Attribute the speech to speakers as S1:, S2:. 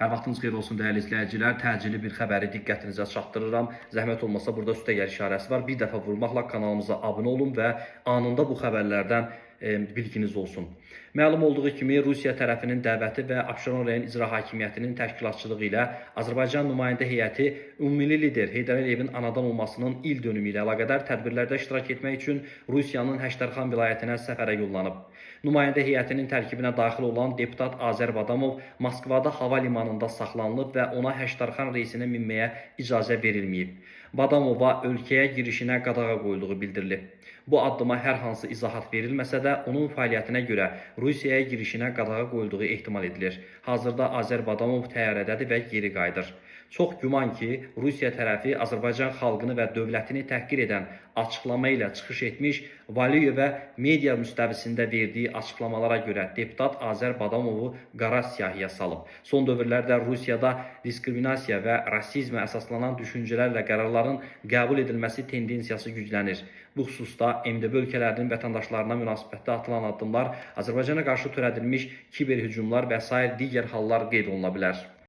S1: Hər vaxtınız xeyir olsun dəyərli izləyicilər. Təcili bir xəbəri diqqətinizə çatdırıram. Zəhmət olmasa burada üstəgəl işarəsi var. Bir dəfə vurmaqla kanalımıza abunə olun və anında bu xəbərlərdən bilginiz olsun. Məlum olduğu kimi Rusiya tərəfinin dəvəti və Abşeron rayon icra hakimiyyətinin təşkilatçılığı ilə Azərbaycan nümayəndə heyəti ümumi lider Heydər Əliyevin anadan olmasının il dönümü ilə əlaqədar tədbirlərdə iştirak etmək üçün Rusiyanın Həştərxan vilayətinə səfərə yollanıb. Nümayəndə heyətinin tərkibinə daxil olan deputat Azər Badamov Moskvada hava limanında saxlanılıb və ona Həştərxan reisinə minməyə icazə verilməyib. Badamova ölkəyə girişinə qadağa qoyulduğu bildirilib. Bu addıma hər hansı izahat verilməsə də onun fəaliyyətinə görə Rusiyaya girişinə qadağa qoyulduğu ehtimal edilir. Hazırda Azər Badamov təyyarədədir və geri qayıdır. Çox güman ki, Rusiya tərəfi Azərbaycan xalqını və dövlətini təhqir edən açıqlama ilə çıxış etmiş, Valiyevə media müstəvisində verdiyi açıqlamalara görə deputat Azər Badamovu qara siyahıya salıb. Son dövrlərdə Rusiyada diskriminasiya və rasizmə əsaslanan düşüncələrlə qərarların qəbul edilməsi tendensiyası güclənir. Bu xüsusda MDB ölkələrinin vətəndaşlarına münasibətdə atılan addımlar, Azərbaycana qarşı törədilmiş kiber hücumlar və sair digər hallar qeyd oluna bilər.